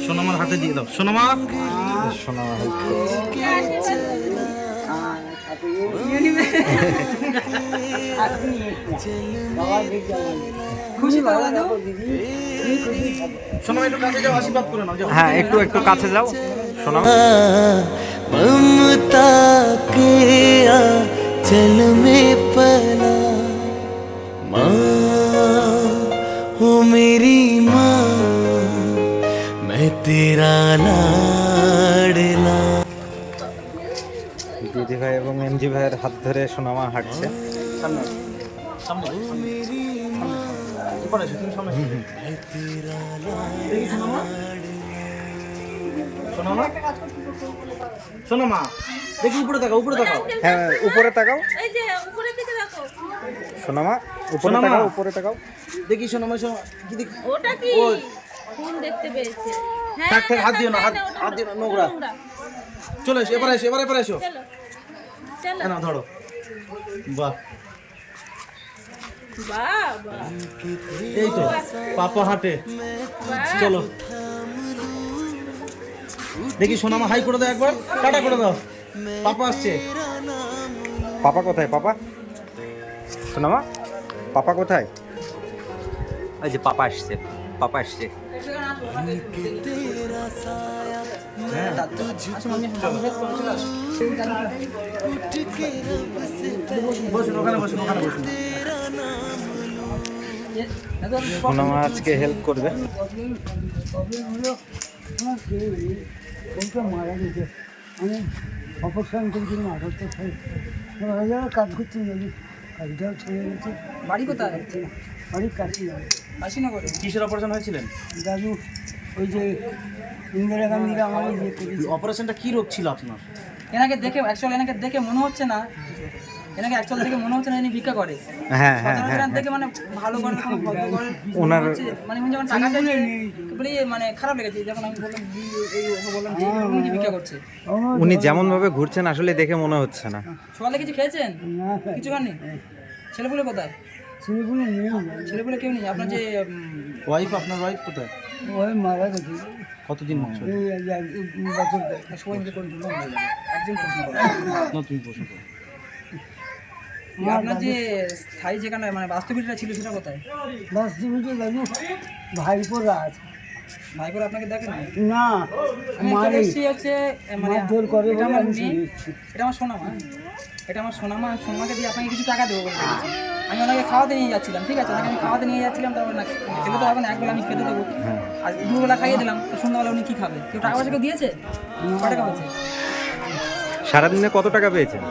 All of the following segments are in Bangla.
সোনামার হাতে দিয়ে দাও। সোনামা, সোনামা হেল্প সোনামা একটু কাছে যাও, আশীর্বাদ করে নাও। হ্যাঁ, একটু একটু কাছে যাও সোনামা। ममता के आंचल में पला माँ हो मेरी माँ मैं तेरा लाडला। দিদি ভাই এবং এমজি ভাইয়ের হাত ধরে সোনামা হাঁটছে। সামনে সামনে উপরে এসো, তুমি সামনে এসো। দেখি সোনামা, সোনামা, সোনামা দেখি উপরে তাকাও, উপরে তাকাও। হ্যাঁ, উপরে তাকাও এই যে উপরের দিকে দেখো। সোনামা, উপরে সোনামা। তাকাও, উপরে তাকাও। দেখি সোনামা, সোনামা কি দেখি? ওটা কি ও কোন দেখতে পেয়েছে? থাক, থাক, হাত দিও না, ওটা হাত দিও না, নোংরা। চলে এসো, এবারে এসো, এবারে এসো। চলো চলো। না ধরো, বাহ, বাহ বাহ এই তো পাপা হাঁটে। বাহ। চলো দেখি সোনামা, হাই করে দাও একবার, টাটা করে দাও। পাপা আসছে। পাপা কোথায়? পাপা সোনামা, পাপা কোথায়? এই যে পাপা আসছে, পাপা আসছে। বসুন, ওখানে বসুন, ওখানে বসুন। সোনামা আজকে হেল্প করবে। মারা গেছে, আমি অপারেশন করেছিলাম 78 সালে, কাজ করতে গেছি, কাজটাও ছেড়ে গেছে। বাড়ি কোথায়? বাড়ির কাছে যাবে কাশীনগরে। কিসের অপারেশন হয়েছিলেন? দাদু ওই যে ইন্দিরা গান্ধীরা আমার ইয়ে করেছে। অপারেশনটা কি রোগ ছিল আপনার? এনাকে দেখে এনাকে দেখে মনে হচ্ছে না, দেখে মনে হচ্ছে না ইনি ভিক্ষা করে। হ্যাঁ হ্যাঁ সচরাচর হ্যাঁ এনার দেখে মানে ভালো করে কোনো ভদ্র করে ওনার মানে উনি যখন টাকা চাইছে বলি মানে খারাপ লেগেছে যখন আমি বললাম বললাম যে উনি কি ভিক্ষা করছে। উনি যেমন ভাবে ঘুরছেন আসলে দেখে মনে হচ্ছে না। সকালে কিছু খেয়েছেন? না, কিছু খাননি? ছেলেপুলে কোথায়? ছেলেগুলো নেই, ছেলেপুলে কেউ নেই? আপনার যে ওয়াইফ, আপনার ওয়াইফ কোথায়? ওই মারা গেছে কতদিন হচ্ছে? এই বছর। সবাই মিলে করে দিলাম একজন প্রশ্ন করে। না, তুমি প্রশ্ন করো। আপনার যে স্থায়ী যেখানে মানে বাস্তবিকটা ছিল সেটা কোথায়? বাস্তবিকে দাদু ভাইপোরা আছে। ভাইপোর আপনাকে দেখেন না, আমি মারে এসেছি হচ্ছে মানে মারধর করে এটা বলে আমার আমি মেয়ে, শুনেছি। এটা আমার সোনামা, এটা আমার সোনামা। সোনামাকে দিয়ে আপনাকে কিছু টাকা দেবো বলে রেখেছি। আমি ওনাকে খাওয়াতে নিয়ে যাচ্ছিলাম, ঠিক আছে, ওনাকে আমি খাওয়াতে নিয়ে যাচ্ছিলাম, তারপর না খেতে তো হবে না, একবেলা আমি খেতে দেবো। আর দুবেলা খাইয়ে দিলাম, তো সন্ধ্যাবেলা উনি কী খাবে? কেউ টাকা পয়সা কেউ দিয়েছে? কত টাকা হয়েছে? সারাদিনে কত টাকা পেয়েছেন?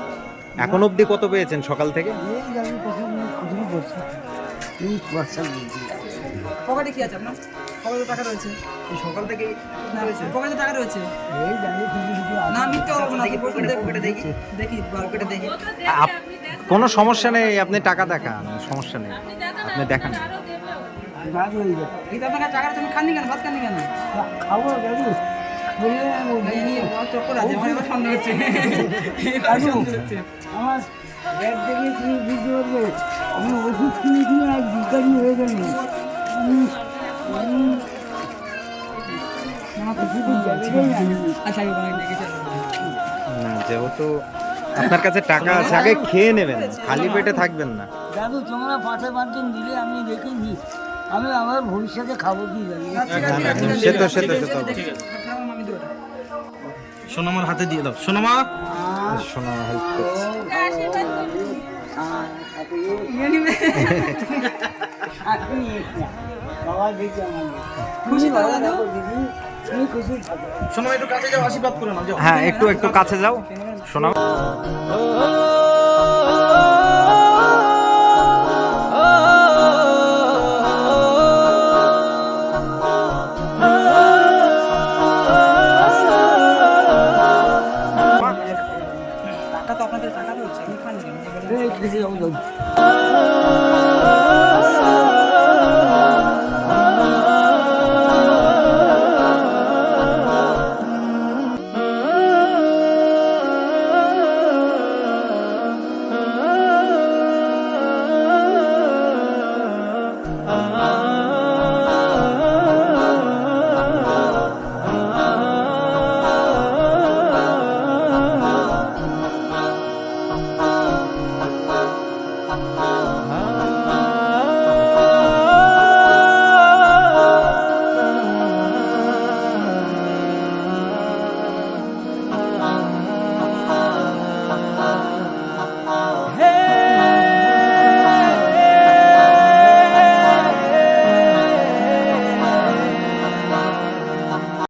এখন অবধি কত পেয়েছেন সকাল থেকে? এই দাদু কখন খুঁজলি বসে এই কুয়াশা বলছি। পকেটে কি আছে আপনার? পকেটে টাকা রয়েছে? এই সকাল থেকে না, পকেটে টাকা রয়েছে? এই দাদু খুঁজলি না, মিথ্যে বলবো না, পকেটে দেখি দেখি পকেটে দেখি। কোনো সমস্যা নেই, আপনি টাকা দেখান, সমস্যা নেই, আপনি দেখান। দাদু হয়ে যাবে। এই তো আপনার কাছে টাকা আছে, তুমি খাননি কেন? ভাত খাননি কেন? খাবো দাদু বললে আমি বলবো। এই নিয়ে বড় চক্কর আছে, আমার এবার সন্দেহ হচ্ছে। দাদু, সন্দেহ হচ্ছে। আমার ব্যাগ দেখে তুমি বুঝতে পারবে আমি ওষুধ কিনে কিনে এক ভিকারি হয়ে গেল। আচ্ছা, আমি ওখানে দেখেছি। যেহেতু আপনার কাছে টাকা আছে, আগে খেয়ে নেবেন, খালি পেটে থাকবেন না। দাদু তোমরা 5-5 দিলে আমি দেখেছি, আমি আমার ভবিষ্যতে খাবো কি জানি। সে তো সে তো সোনামার হাতে দিয়ে দাও। সোনামা, সোনামা হেল্প করছে। আশীর্বাদ করুন। বাবা দেখি আমাকে খুশি তো দাদু? দিদি, তুমি খুশি থাকো। সোনামা একটু কাছে যাও, আশীর্বাদ করে নাও। যাও। হ্যাঁ, একটু একটু কাছে যাও সোনামা।